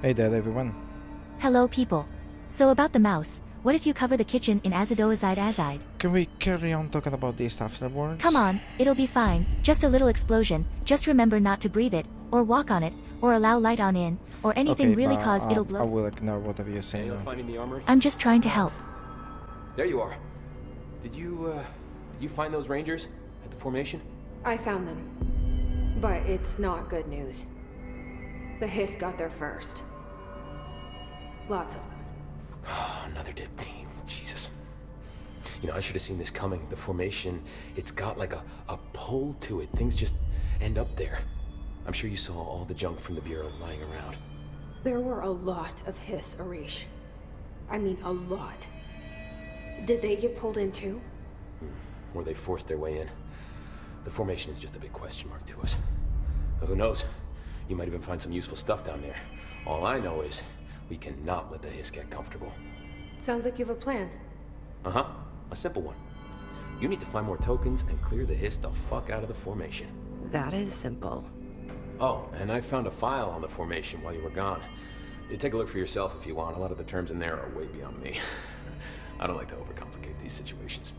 Hey there, everyone. Hello people. So about the mouse, what if you cover the kitchen in azidoazide? Can we carry on talking about this afterwards? Come on, it'll be fine, just a little explosion, just remember not to breathe it, or walk on it, or allow light on in, or anything Okay, really but, cause it'll I blow. will ignore whatever you're saying Anyone now. finding the armory? I'm just trying to help. There you are. Did you find those rangers at the formation? I found them. But it's not good news. The Hiss got there first. Lots of them. Oh, another dead team. Jesus. You know, I should have seen this coming. The formation, it's got like a pull to it. Things just end up there. I'm sure you saw all the junk from the Bureau lying around. There were a lot of Hiss, Arish. I mean, a lot. Did they get pulled in too? Or they forced their way in. The formation is just a big question mark to us. But who knows? You might even find some useful stuff down there. All I know is we cannot let the Hiss get comfortable. Sounds like you have a plan. Uh-huh. A simple one. You need to find more tokens and clear the Hiss the fuck out of the formation. That is simple. Oh, and I found a file on the formation while you were gone. You take a look for yourself if you want. A lot of the terms in there are way beyond me. I don't like to overcomplicate these situations.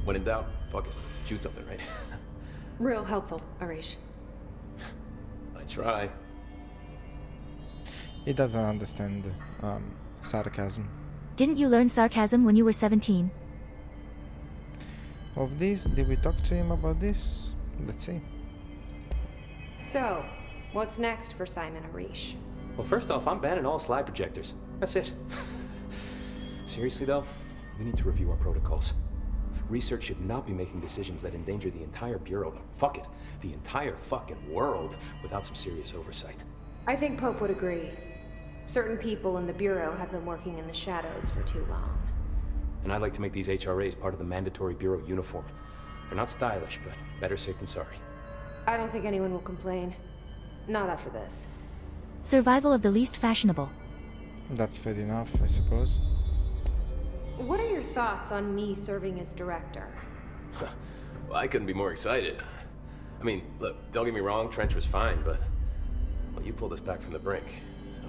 When in doubt, fuck it. Shoot something, right? Real helpful, Arish. I try. He doesn't understand sarcasm. Didn't you learn sarcasm when you were 17? Of this, did we talk to him about this? Let's see. So, what's next for Simon Arish? Well, first off, I'm banning all slide projectors. That's it. Seriously, though, we need to review our protocols. Research should not be making decisions that endanger the entire Bureau, fuck it, the entire fucking world, without some serious oversight. I think Pope would agree. Certain people in the Bureau have been working in the shadows for too long. And I'd like to make these HRAs part of the mandatory Bureau uniform. They're not stylish, but better safe than sorry. I don't think anyone will complain. Not after this. Survival of the least fashionable. That's fair enough, I suppose. What are your thoughts on me serving as director? Well, I couldn't be more excited. I mean, look, don't get me wrong, Trench was fine, but... well, you pulled us back from the brink, so...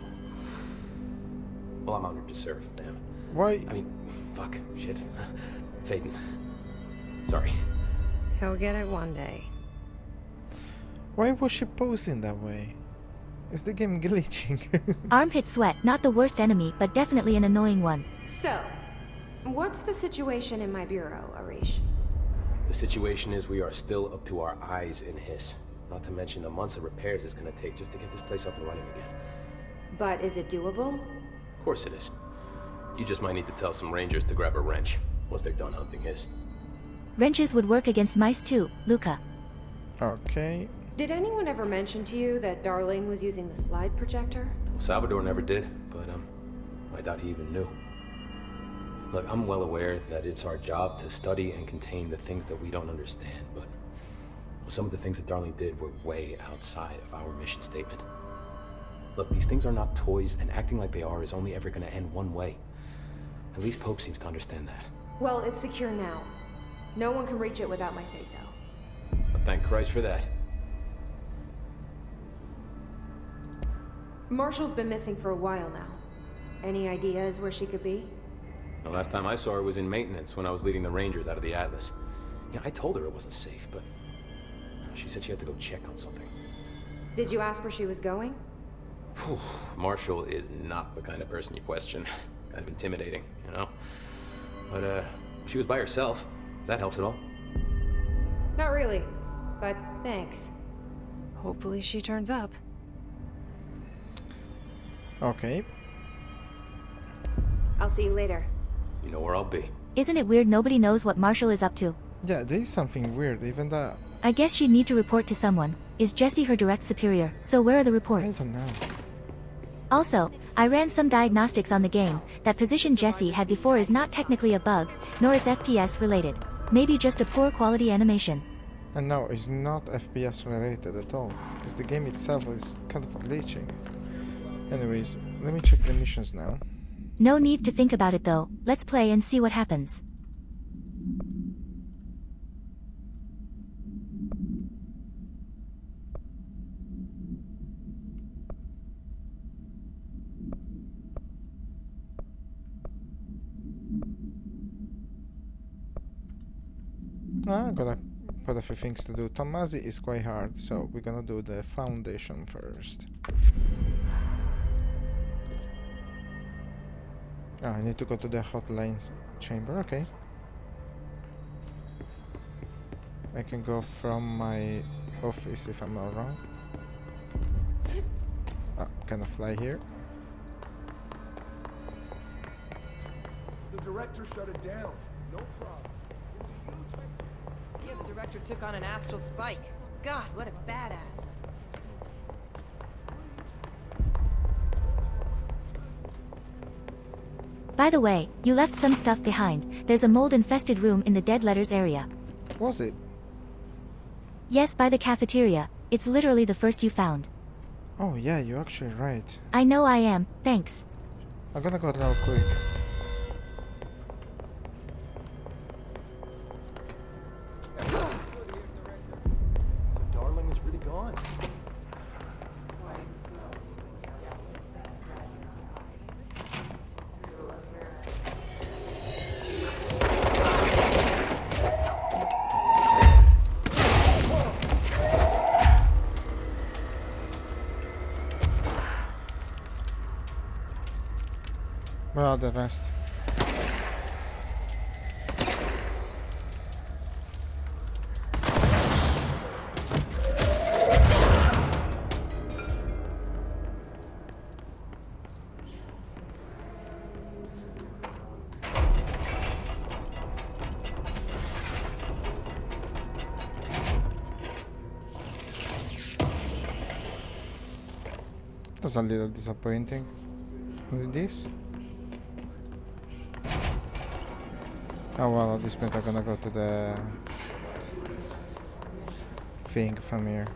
well, I'm honored to serve, man. Why? I mean, fuck, shit. Faden. Sorry. He'll get it one day. Why was she posing that way? Is the game glitching? Armpit sweat, not the worst enemy, but definitely an annoying one. So, what's the situation in my Bureau, Arish? The situation is we are still up to our eyes in Hiss. Not to mention the months of repairs it's gonna take just to get this place up and running again. But is it doable? Of course it is. You just might need to tell some rangers to grab a wrench once they're done hunting Hiss. Wrenches would work against mice too, Luca. Okay. Did anyone ever mention to you that Darling was using the slide projector? Well, Salvador never did, but I doubt he even knew. Look, I'm well aware that it's our job to study and contain the things that we don't understand, but some of the things that Darling did were way outside of our mission statement. Look, these things are not toys, and acting like they are is only ever gonna end one way. At least Pope seems to understand that. Well, it's secure now. No one can reach it without my say-so. But thank Christ for that. Marshall's been missing for a while now. Any ideas where she could be? The last time I saw her was in maintenance when I was leading the Rangers out of the Atlas. Yeah, I told her it wasn't safe, but she said she had to go check on something. Did you ask where she was going? Whew. Marshall is not the kind of person you question. Kind of intimidating, you know? But, she was by herself, if that helps at all. Not really, but thanks. Hopefully she turns up. Okay. I'll see you later. You know where I'll be. Isn't it weird nobody knows what Marshall is up to? Yeah, there is something weird, even that. I guess she'd need to report to someone. Is Jesse her direct superior? So where are the I reports? don't know. Also, I ran some diagnostics on the game. That position Jesse had before is not technically a bug, nor is FPS related. Maybe just a poor quality animation. And no, it's not FPS related at all, because the game itself is kind of glitching. Anyways, let me check the missions now. No need to think about it though. Let's play and see what happens. I'm gonna put a few things to do. Tomasi is quite hard, so we're gonna do the foundation first. I need to go to the hotline chamber, okay. I can go from my office if I'm not wrong. Can I fly here? The director shut it down. No problem. It's a huge victory. Yeah, the director took on an astral spike. God, what a badass. By the way, you left some stuff behind. There's a mold-infested room in the dead letters area. Was it? Yes, by the cafeteria. It's literally the first you found. Oh yeah, you're actually right. I know I am, thanks. I'm gonna go real quick. So Darling is really gone. Where are the rest? That's a little disappointing. With this? Oh well, at this point I'm gonna go to the thing from here.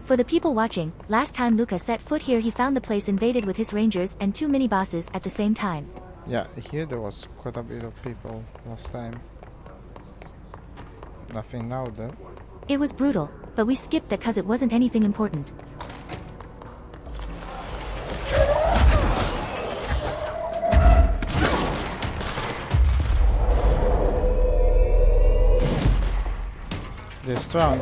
For the people watching, last time Luca set foot here he found the place invaded with his rangers and 2 mini-bosses at the same time. Yeah, here there was quite a bit of people last time. Nothing now though. It was brutal, but we skipped that cause it wasn't anything important. They're strong.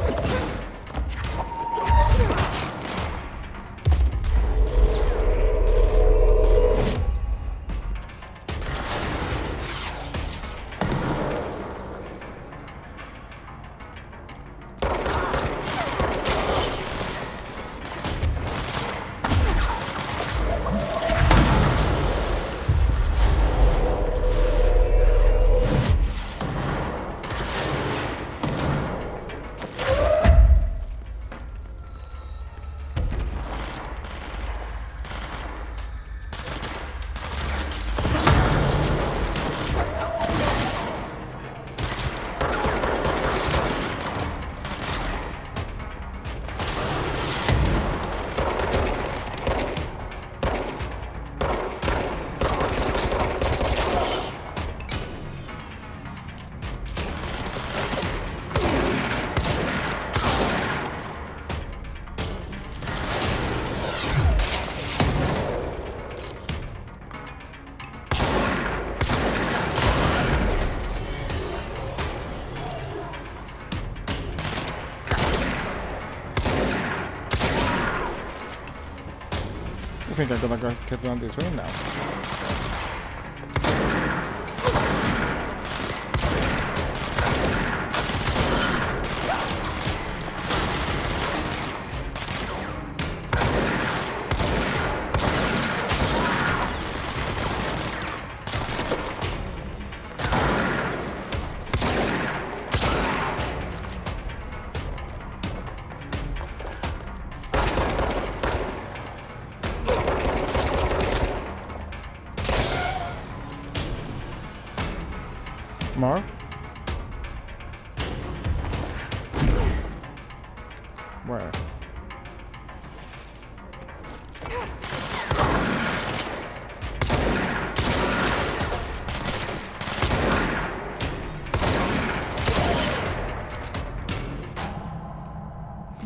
I think I'm gonna go get on this way now.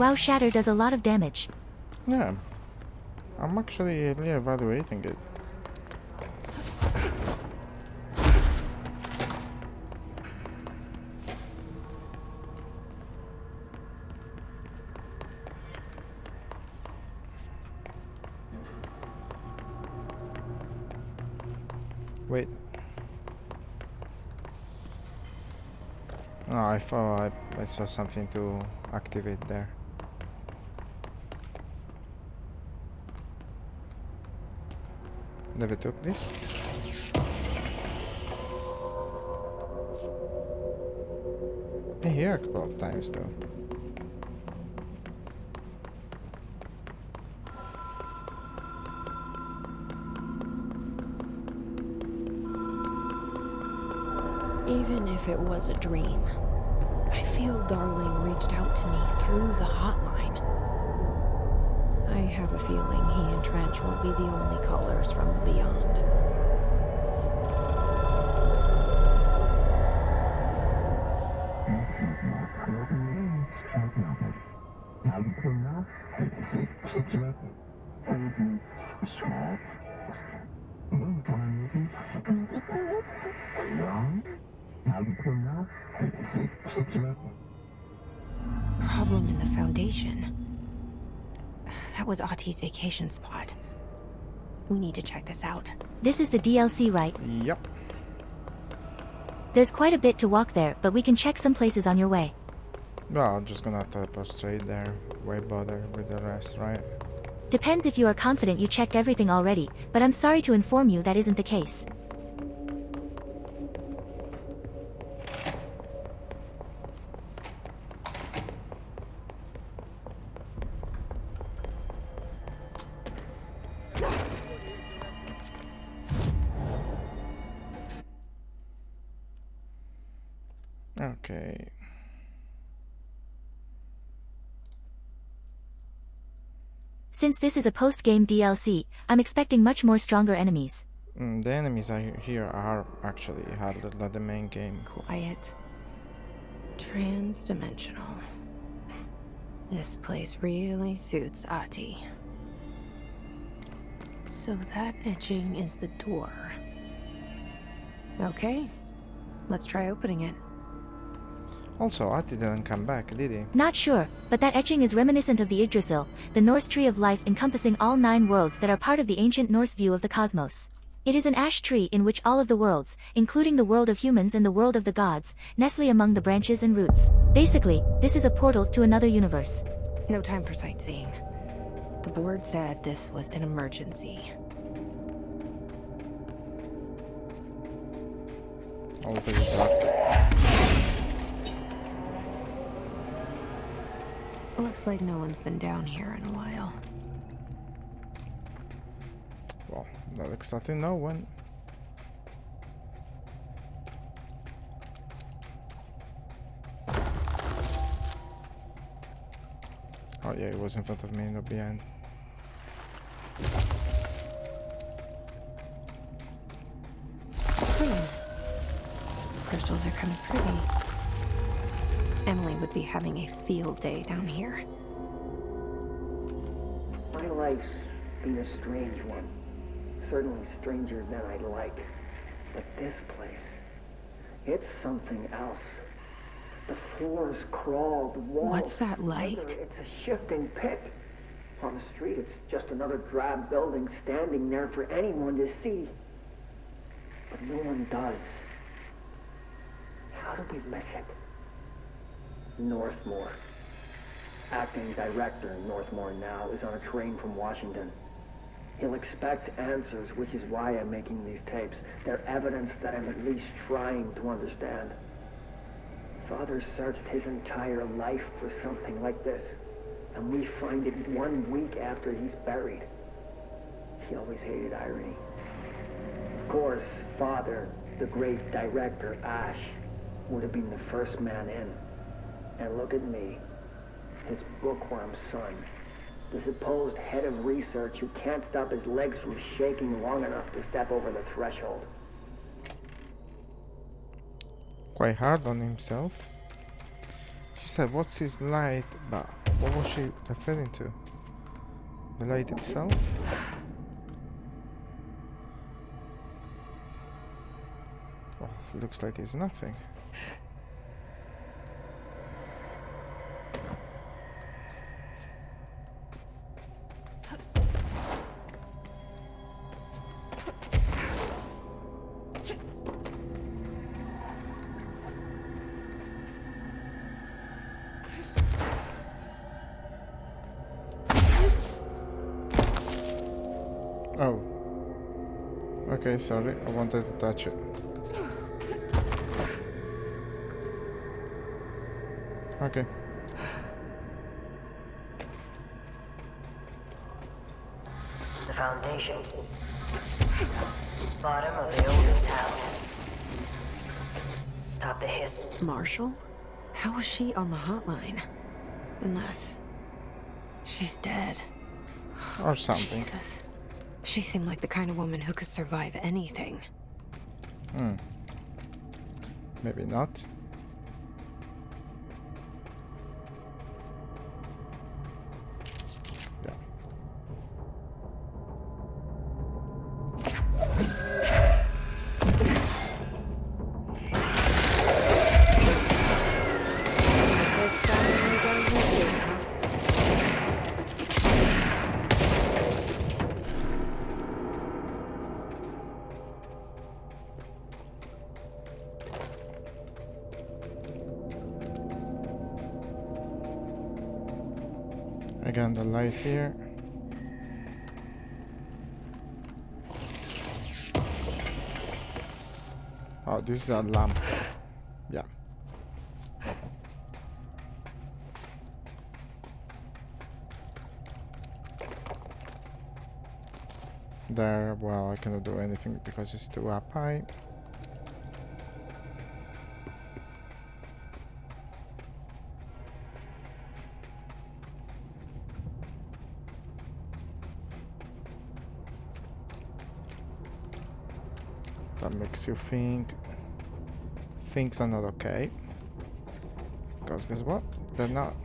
Wow, shatter does a lot of damage. Yeah. I'm actually re-evaluating it. Wait. No, I thought I saw something to activate there. Never took this. Been here a couple of times though. Even if it was a dream, I feel Darling reached out to me through the hotline. I have a feeling he and Trench won't be the only callers from the beyond. Problem in the Foundation. That was Ahti's vacation spot. We need to check this out. This is the DLC, right? Yep. There's quite a bit to walk there, but we can check some places on your way. Well, I'm just gonna teleport straight there. Why bother with the rest, right? Depends if you are confident you checked everything already, but I'm sorry to inform you that isn't the case. Okay. Since this is a post-game DLC, I'm expecting much more stronger enemies. The enemies here are actually harder than the main game. Quiet. Trans-dimensional. This place really suits Ahti. So that etching is the door. Okay, let's try opening it. Also, Ahti didn't come back, did he? Not sure, but that etching is reminiscent of the Yggdrasil, the Norse tree of life encompassing all 9 worlds that are part of the ancient Norse view of the cosmos. It is an ash tree in which all of the worlds, including the world of humans and the world of the gods, nestle among the branches and roots. Basically, this is a portal to another universe. No time for sightseeing. The board said this was an emergency. All very dark. Looks like no one's been down here in a while. Well, that looks like no one. Oh yeah, it was in front of me, not behind. Crystals are kind of pretty. Emily would be having a field day down here. My life's been a strange one. Certainly stranger than I'd like. But this place, it's something else. The floor's crawled, walls. What's that light? It's a shifting pit. On the street, it's just another drab building standing there for anyone to see. But no one does. How do we miss it? Northmore. Acting director Northmore now is on a train from Washington. He'll expect answers, which is why I'm making these tapes. They're evidence that I'm at least trying to understand. Father searched his entire life for something like this, and we find it 1 week after he's buried. He always hated irony. Of course, Father, the great director, Ash, would have been the first man in. And look at me, his bookworm son, the supposed head of research who can't stop his legs from shaking long enough to step over the threshold. Quite hard on himself. She said, what's his light? But what was she referring to? The light itself? Well, it looks like it's nothing. Oh. Okay, sorry. I wanted to touch it. Okay. The foundation. Bottom of the oldest house. Stop the hiss. Marshall? How was she on the hotline? Unless... she's dead. Or something. Jesus. She seemed like the kind of woman who could survive anything. Maybe not. Yeah. This guy really does it too, huh? Again, the light here. Oh, this is a lamp. Yeah. There, well, I cannot do anything because it's too up high. That makes you think things are not okay. Because guess what? They're not.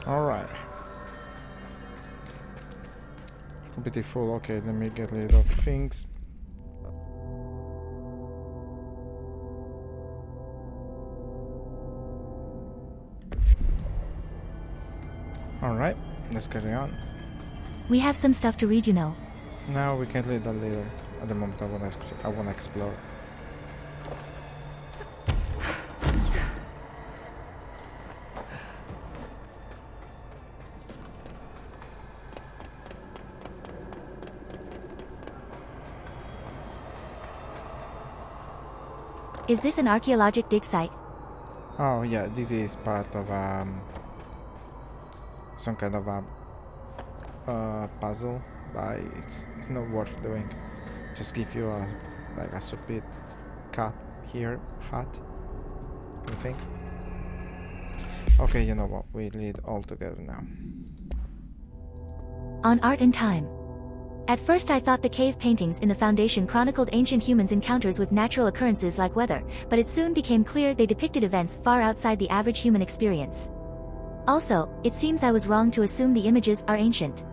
Alright. Completely full. Okay, let me get rid of things. Alright, let's carry on. We have some stuff to read, you know. Now we can read that later. At the moment I wanna explore. Is this an archaeologic dig site? Oh yeah, this is part of some kind of a puzzle, but it's not worth doing. Just give you a like a stupid cut here, hat. You think? Okay, you know what? We read all together now. On Art and Time. At first I thought the cave paintings in the Foundation chronicled ancient humans' encounters with natural occurrences like weather, but it soon became clear they depicted events far outside the average human experience. Also, it seems I was wrong to assume the images are ancient.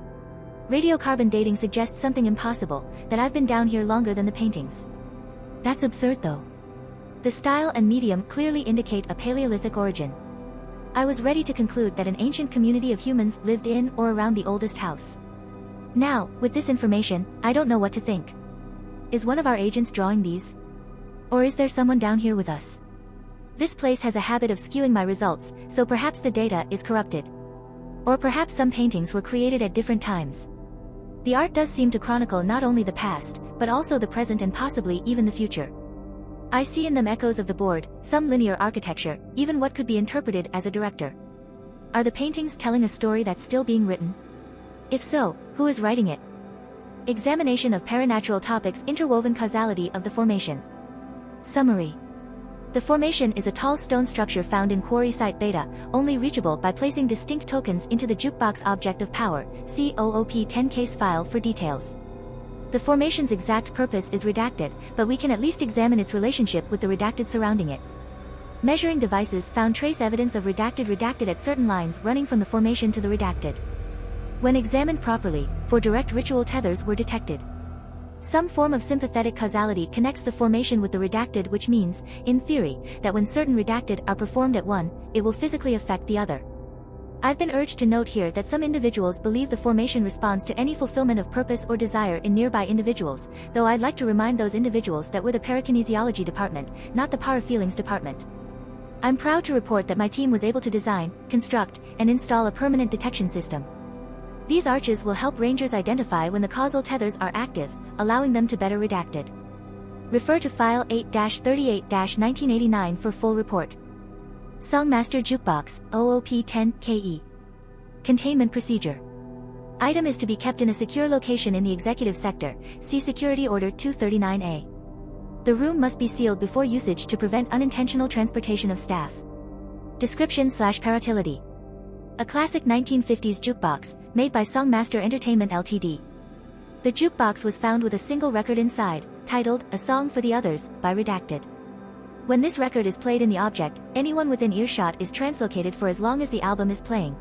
Radiocarbon dating suggests something impossible, that I've been down here longer than the paintings. That's absurd though. The style and medium clearly indicate a Paleolithic origin. I was ready to conclude that an ancient community of humans lived in or around the oldest house. Now, with this information, I don't know what to think. Is one of our agents drawing these? Or is there someone down here with us? This place has a habit of skewing my results, so perhaps the data is corrupted. Or perhaps some paintings were created at different times. The art does seem to chronicle not only the past, but also the present and possibly even the future. I see in them echoes of the board, some linear architecture, even what could be interpreted as a director. Are the paintings telling a story that's still being written? If so, who is writing it? Examination of paranatural topics, interwoven causality of the formation. Summary. The formation is a tall stone structure found in Quarry Site Beta, only reachable by placing distinct tokens into the jukebox object of power. See OOP-10 case file for details. The formation's exact purpose is redacted, but we can at least examine its relationship with the redacted surrounding it. Measuring devices found trace evidence of redacted at certain lines running from the formation to the redacted. When examined properly, 4 direct ritual tethers were detected. Some form of sympathetic causality connects the formation with the redacted, which means, in theory, that when certain redacted are performed at one, it will physically affect the other. I've been urged to note here that some individuals believe the formation responds to any fulfillment of purpose or desire in nearby individuals, though I'd like to remind those individuals that we're the parakinesiology department, not the parafeelings department. I'm proud to report that my team was able to design, construct, and install a permanent detection system. These arches will help rangers identify when the causal tethers are active, allowing them to better redacted. Refer to File 8-38-1989 for full report. Songmaster Jukebox, OOP-10-KE. Containment Procedure. Item is to be kept in a secure location in the executive sector, see Security Order 239A. The room must be sealed before usage to prevent unintentional transportation of staff. Description/paratility. A classic 1950s jukebox, made by Songmaster Entertainment Ltd. The jukebox was found with a single record inside, titled, A Song for the Others, by Redacted. When this record is played in the object, anyone within earshot is translocated for as long as the album is playing.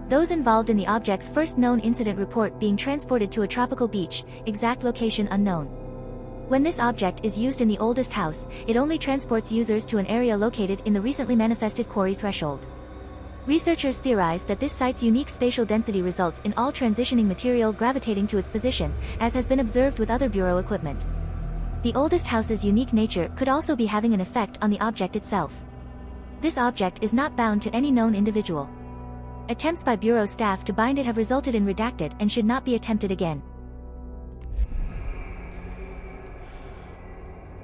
Those involved in the object's first known incident report being transported to a tropical beach, exact location unknown. When this object is used in the oldest house, it only transports users to an area located in the recently manifested quarry threshold. Researchers theorize that this site's unique spatial density results in all transitioning material gravitating to its position, as has been observed with other Bureau equipment. The oldest house's unique nature could also be having an effect on the object itself. This object is not bound to any known individual. Attempts by Bureau staff to bind it have resulted in redacted and should not be attempted again.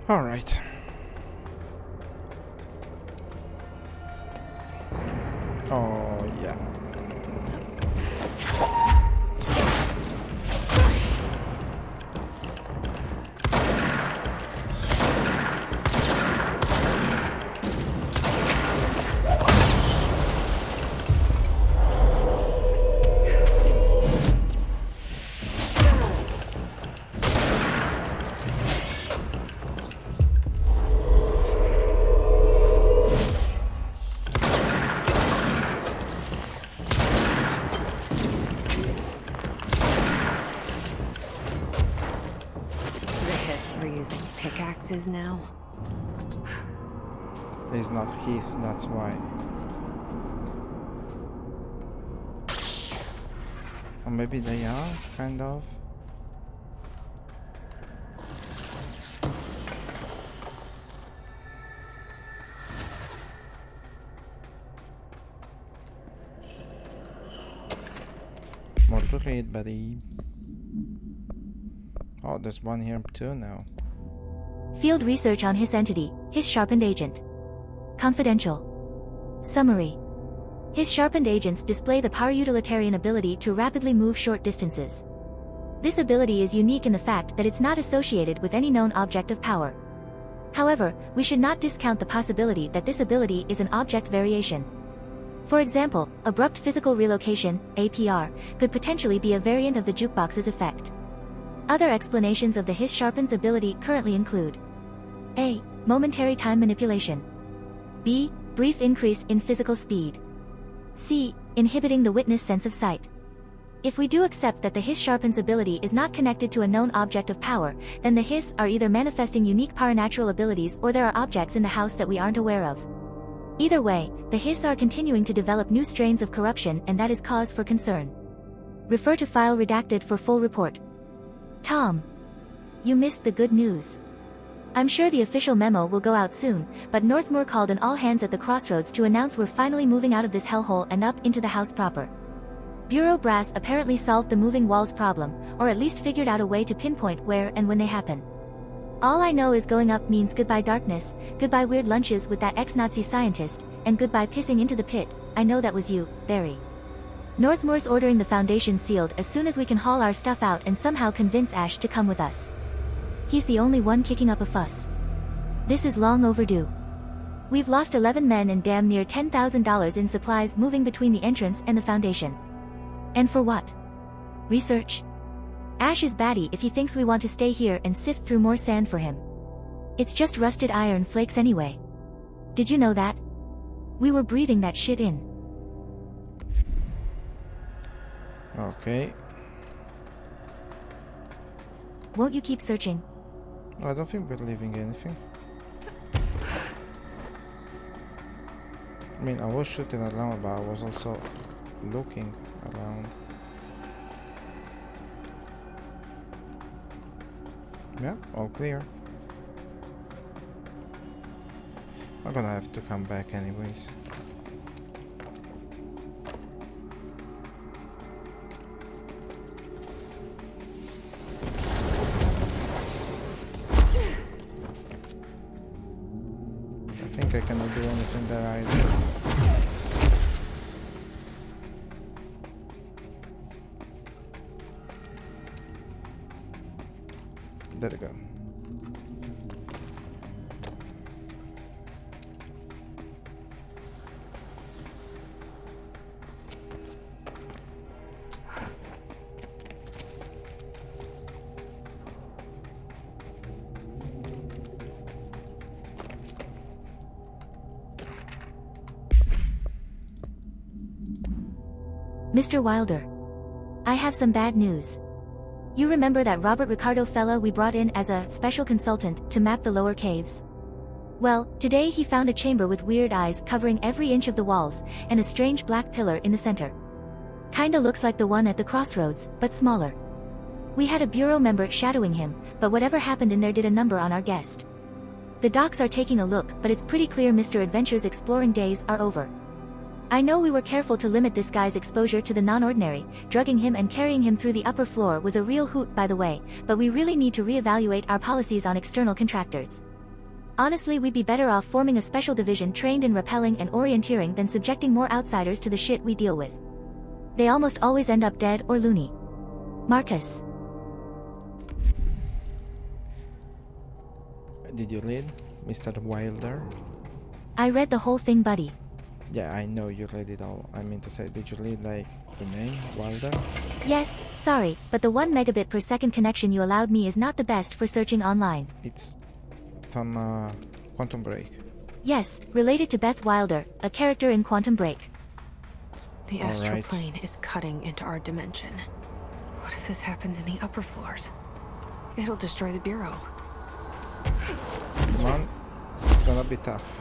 Alright. Oh, yeah. Pickaxes now? It's not his, that's why. Or maybe they are, kind of. More to read, buddy. Oh, there's one here too now. Field research on his entity, his sharpened agent. Confidential. Summary. His sharpened agents display the para-utilitarian ability to rapidly move short distances. This ability is unique in the fact that it's not associated with any known object of power. However, we should not discount the possibility that this ability is an object variation. For example, abrupt physical relocation, APR, could potentially be a variant of the jukebox's effect. Other explanations of the his sharpens ability currently include A. Momentary time manipulation. B. Brief increase in physical speed. C. Inhibiting the witness sense of sight. If we do accept that the his sharpens ability is not connected to a known object of power, then the his are either manifesting unique paranatural abilities or there are objects in the house that we aren't aware of. Either way, the his are continuing to develop new strains of corruption, and that is cause for concern. Refer to file redacted for full report. Tom. You missed the good news. I'm sure the official memo will go out soon, but Northmoor called an all-hands at the crossroads to announce we're finally moving out of this hellhole and up into the house proper. Bureau brass apparently solved the moving walls problem, or at least figured out a way to pinpoint where and when they happen. All I know is going up means goodbye darkness, goodbye weird lunches with that ex-Nazi scientist, and goodbye pissing into the pit. I know that was you, Barry. Northmore's ordering the Foundation sealed as soon as we can haul our stuff out and somehow convince Ash to come with us. He's the only one kicking up a fuss. This is long overdue. We've lost 11 men and damn near $10,000 in supplies moving between the entrance and the Foundation. And for what? Research? Ash is batty if he thinks we want to stay here and sift through more sand for him. It's just rusted iron flakes anyway. Did you know that? We were breathing that shit in. Okay. Won't you keep searching? I don't think we're leaving anything. I mean, I was shooting around, but I was also looking around. Yeah, all clear. I'm gonna have to come back anyways. I think I cannot do anything there either. There we go. Mr. Wilder. I have some bad news. You remember that Robert Ricardo fella we brought in as a special consultant to map the lower caves? Well, today he found a chamber with weird eyes covering every inch of the walls, and a strange black pillar in the center. Kinda looks like the one at the crossroads, but smaller. We had a bureau member shadowing him, but whatever happened in there did a number on our guest. The docs are taking a look, but it's pretty clear Mr. Adventure's exploring days are over. I know we were careful to limit this guy's exposure to the non-ordinary. Drugging him and carrying him through the upper floor was a real hoot, by the way, but we really need to reevaluate our policies on external contractors. Honestly, we'd be better off forming a special division trained in repelling and orienteering than subjecting more outsiders to the shit we deal with. They almost always end up dead or loony. Marcus. Did you read, Mr. Wilder? I read the whole thing, buddy. Yeah, I know you read it all. I mean to say, did you read like the name, Wilder? Yes, sorry, but the 1 megabit per second connection you allowed me is not the best for searching online. It's from Quantum Break. Yes, related to Beth Wilder, a character in Quantum Break. The astral plane is cutting into our dimension. What if this happens in the upper floors? It'll destroy the bureau. Come on, it's gonna be tough.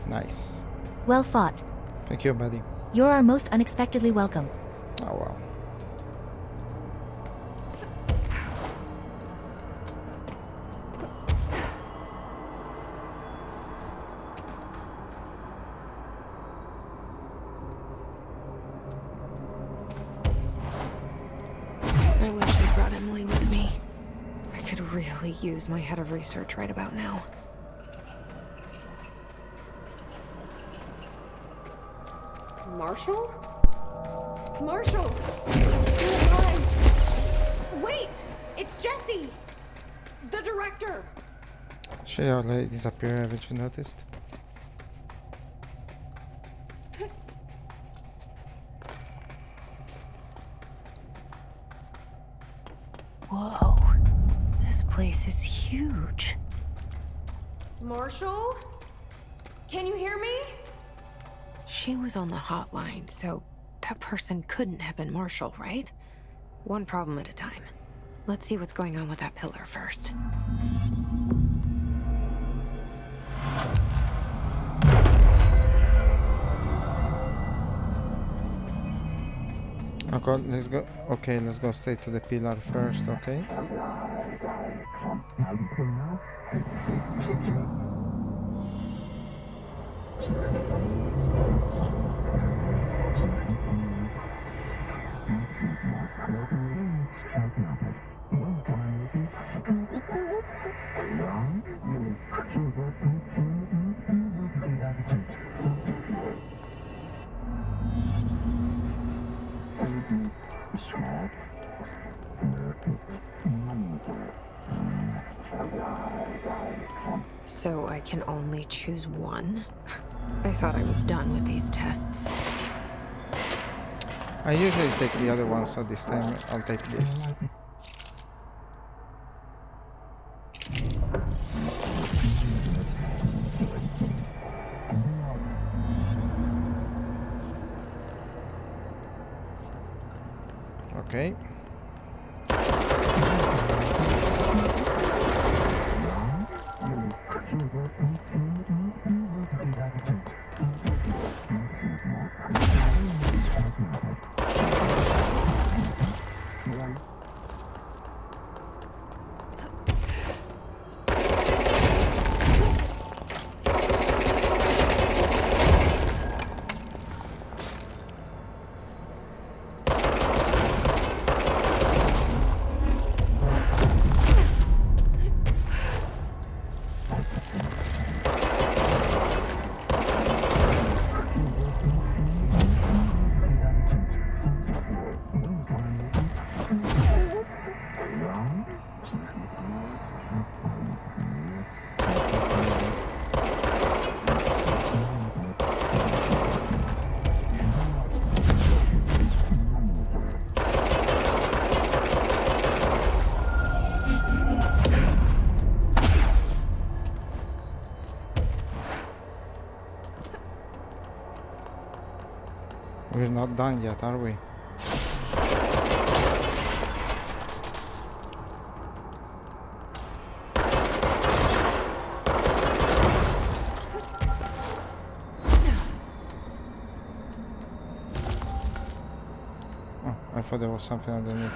Nice. Well fought. Thank you, buddy. You're our most unexpectedly welcome. Oh well. I wish I brought Emily with me. I could really use my head of research right about now. Marshall? Marshall! You're alive! Wait! It's Jesse! The director! She already disappeared, haven't you noticed? Whoa. This place is huge. Marshall? Can you hear me? She was on the hotline, so that person couldn't have been Marshall, right? One problem at a time. Let's see what's going on with that pillar first. Okay, let's go. Okay, let's go straight to the pillar first. Okay. So I can only choose one? I thought I was done with these tests. I usually take the other one, so this time I'll take this. Okay. We're not done yet, are we? Oh, I thought there was something underneath.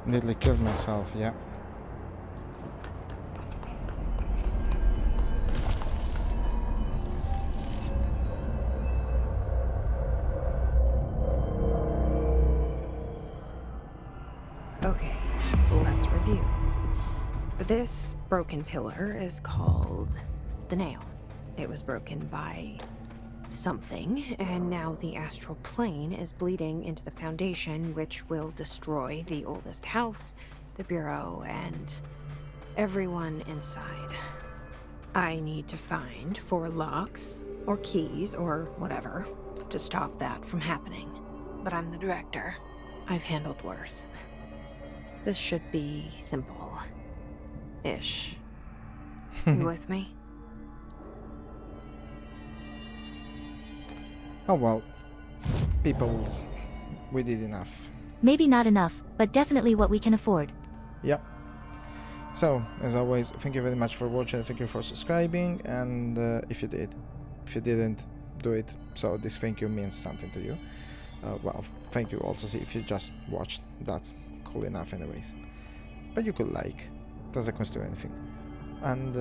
Nearly killed myself, yeah. Okay, let's review. This broken pillar is called the nail. It was broken by something, and now the astral plane is bleeding into the foundation, which will destroy the oldest house, the bureau, and everyone inside. I need to find 4 locks, or keys, or whatever, to stop that from happening. But I'm the director. I've handled worse. This should be simple-ish. You with me? Oh well, peoples, we did enough. Maybe not enough, but definitely what we can afford. Yep. So, as always, thank you very much for watching, thank you for subscribing, and if you didn't, do it, so this thank you means something to you. Well, thank you also if you just watched, that's cool enough anyways. But you could like, doesn't cost you anything. And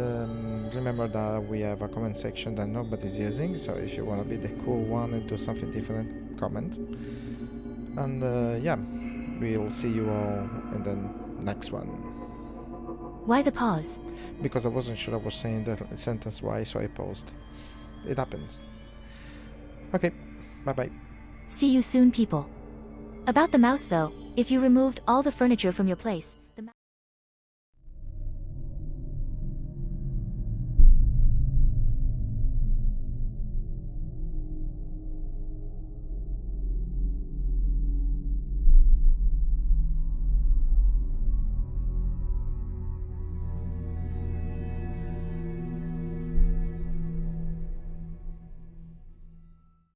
remember that we have a comment section that nobody's using, so if you want to be the cool one and do something different, comment. And yeah, we'll see you all in the next one. Why the pause? Because I wasn't sure I was saying that sentence right, so I paused. It happens. Okay, bye-bye. See you soon, people. About the mouse though, if you removed all the furniture from your place,